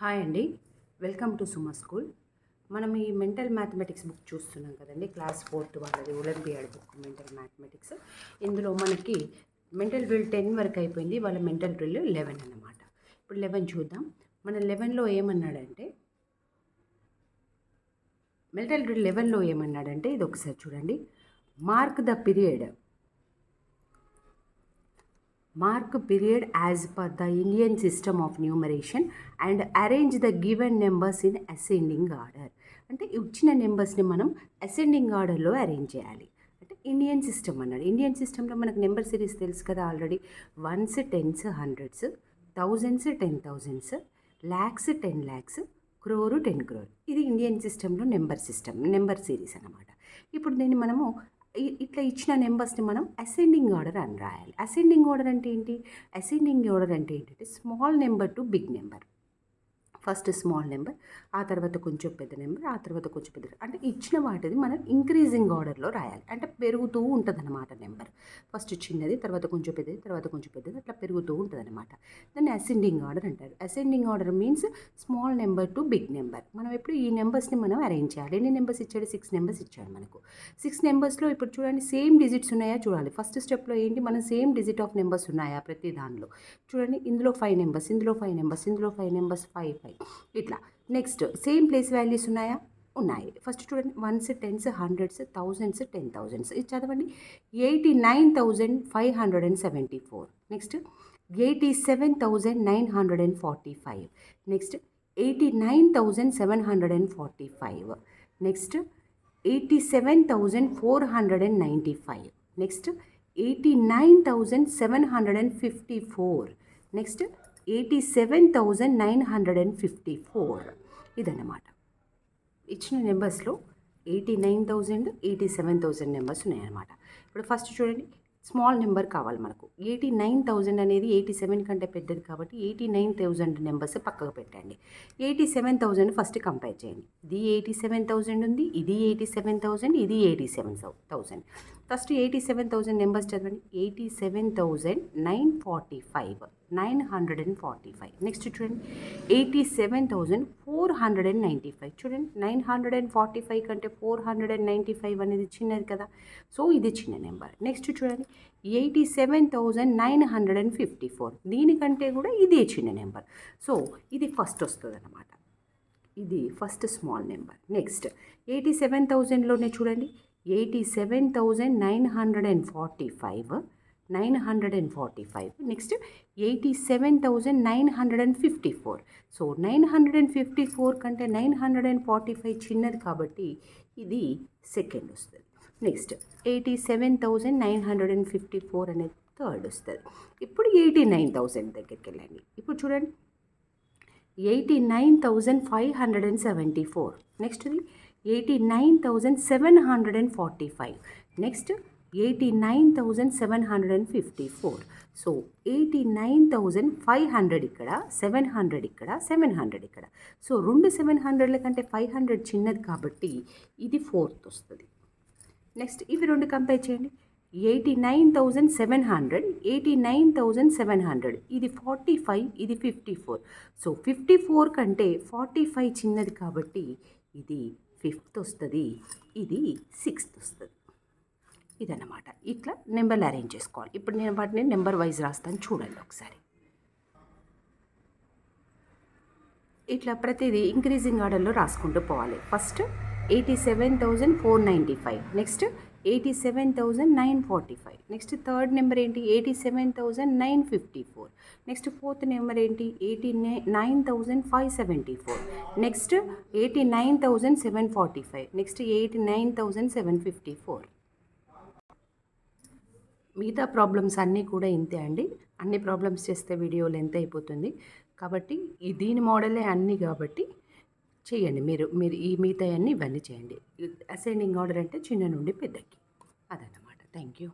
Hi అండి, welcome to Suma school. మనం ఈ మెంటల్ మ్యాథమెటిక్స్ బుక్ చూస్తున్నాం కదండి, క్లాస్ 4th వాళ్ళది ఒలింపియాడ్ బుక్ మెంటల్ మ్యాథమెటిక్స్. ఇందులో మనకి మెంటల్ డ్రిల్ 10 వరకు అయిపోయింది, వాళ్ళ మెంటల్ డ్రిల్ 11 అన్నమాట. ఇప్పుడు 11 చూద్దాం. మన 11లో ఏమన్నాడంటే, మెంటల్ డ్రిల్ 11లో ఏమన్నాడంటే ఇది ఒకసారి చూడండి. Mark period as per the Indian system of numeration and arrange the given numbers in ascending order. అంటే ఇచ్చిన నెంబర్స్ని మనం అసెండింగ్ ఆర్డర్లో అరేంజ్ చేయాలి. అంటే ఇండియన్ సిస్టమ్ అన్నాడు. ఇండియన్ సిస్టంలో మనకు నెంబర్ సిరీస్ తెలుసు కదా already. 1s 10s 100s 1000s 10,000s lakhs 10 lakhs crore 10 crore. ఇది ఇండియన్ సిస్టంలో నెంబర్ సిరీస్ అన్నమాట. ఇప్పుడు దీన్ని మనము ఇట్లా ఇచ్చిన నెంబర్స్ని మనం అసెండింగ్ ఆర్డర్ అని రాయాలి. అసెండింగ్ ఆర్డర్ అంటే ఏంటి? అసెండింగ్ ఆర్డర్ అంటే ఏంటంటే small number to big number. First small number, ఆ తర్వాత కొంచెం పెద్ద నెంబర్, ఆ తర్వాత కొంచెం పెద్ద, అంటే ఇచ్చిన వాటిది మనం ఇంక్రీజింగ్ ఆర్డర్లో రాయాలి. అంటే పెరుగుతూ ఉంటుంది అన్నమాట నెంబర్. ఫస్ట్ చిన్నది, తర్వాత కొంచెం పెద్దది, తర్వాత కొంచెం పెద్దది, అట్లా పెరుగుతూ ఉంటుంది అనమాట. దాన్ని అసెండింగ్ ఆర్డర్ అంటారు. Ascending order means small number to big number. మనం ఎప్పుడు ఈ నెంబర్స్ని మనం అరేంజ్ చేయాలి. ఎన్ని నెంబర్స్ ఇచ్చాడు? 6 నెంబర్స్ ఇచ్చాడు మనకు. 6 నెంబర్స్లో ఇప్పుడు చూడండి, సేమ్ డిజిట్స్ ఉన్నాయా చూడాలి. ఫస్ట్ స్టెప్లో ఏంటి, మనం సేమ్ డిజిట్ ఆఫ్ నెంబర్స్ ఉన్నాయా ప్రతి దానిలో చూడండి. ఇందులో 5 నెంబర్స్, ఇందులో 5 నెంబర్స్, ఇందులో 5 నెంబర్స్, 5 5 ఇట్లా. నెక్స్ట్ సేమ్ ప్లేస్ వాల్యూస్ ఉన్నాయా? ఉన్నాయి. ఫస్ట్ చూడండి, 1s 10s 100s 1000s 10,000s. ఇది చదవండి. 89,574. Next 87,945. Next 89,745. Next 87,495. Next 89,754. Next 87,954. ఇదన్నమాట. ఇచ్చిన నెంబర్స్లో 89,000 87,000 నెంబర్స్ ఉన్నాయన్నమాట. ఇప్పుడు ఫస్ట్ చూడండి, స్మాల్ నెంబర్ కావాలి మనకు. 89,000 అనేది 87 కంటే పెద్దది కాబట్టి 89,000 నెంబర్స్ పక్కకు పెట్టండి. 87,000 ఫస్ట్ కంపేర్ చేయండి. ఇది 87,000 ఉంది, ఇది 87,000, ఇది 87,000. ఫస్ట్ 87,000 నెంబర్స్ చదవండి. 87,945. నెక్స్ట్ చూడండి, 87,495. చూడండి, 945 కంటే 495 అనేది చిన్నది కదా, సో ఇది చిన్న నెంబర్. నెక్స్ట్ చూడండి, 87,954. దీనికంటే కూడా ఇదే చిన్న నెంబర్, సో ఇది ఫస్ట్ వస్తుంది అన్నమాట. ఇది ఫస్ట్ స్మాల్ నెంబర్. నెక్స్ట్ 87,000లోనే చూడండి, 87,945. నెక్స్ట్ 87,954. సో 954 కంటే 945 చిన్నది కాబట్టి ఇది సెకండ్ వస్తుంది. నెక్స్ట్ 87,954 అనేది థర్డ్ వస్తుంది. ఇప్పుడు 89,000 దగ్గరికి వెళ్ళండి. ఇప్పుడు చూడండి, 89,574. నెక్స్ట్ది 89,745. నెక్స్ట్ 89,754. సో 89,500 ఇక్కడ, 700 ఇక్కడ, 700 ఇక్కడ. సో రెండు 700ల కంటే 500 చిన్నది కాబట్టి ఇది ఫోర్త్ వస్తుంది. నెక్స్ట్ ఇవి రెండు కంపేర్ చేయండి. 89,700, 89,700. ఇది 45, ఇది 54. సో 54 కంటే 45 చిన్నది కాబట్టి ఇది ఫిఫ్త్ వస్తుంది, ఇది సిక్స్త్ వస్తుంది. ఇదన్నమాట. ఇట్లా నెంబర్లు అరేంజ్ చేసుకోవాలి. ఇప్పుడు నేను వాటిని నెంబర్ వైజ్ రాస్తాను, చూడండి ఒకసారి. ఇట్లా ప్రతిదీ ఇంక్రీజింగ్ ఆర్డర్లో రాసుకుంటూ పోవాలి. First 87,495. Next 87,945. Next third number ఏంటి? 87,954. నెక్స్ట్ ఫోర్త్ నెంబర్ ఏంటి? 89,574. నెక్స్ట్ 89,745. నెక్స్ట్ 89,754. మిగతా ప్రాబ్లమ్స్ అన్నీ కూడా ఇంతే అండి. అన్ని ప్రాబ్లమ్స్ చేస్తే వీడియో లెంత్ అయిపోతుంది కాబట్టి దీని మోడలే అన్నీ కాబట్టి చేయండి. మీరు ఈ మిగతా అన్నీ ఇవన్నీ చేయండి. అసెండింగ్ ఆర్డర్ అంటే చిన్న నుండి పెద్దకి, అదన్నమాట. Thank you.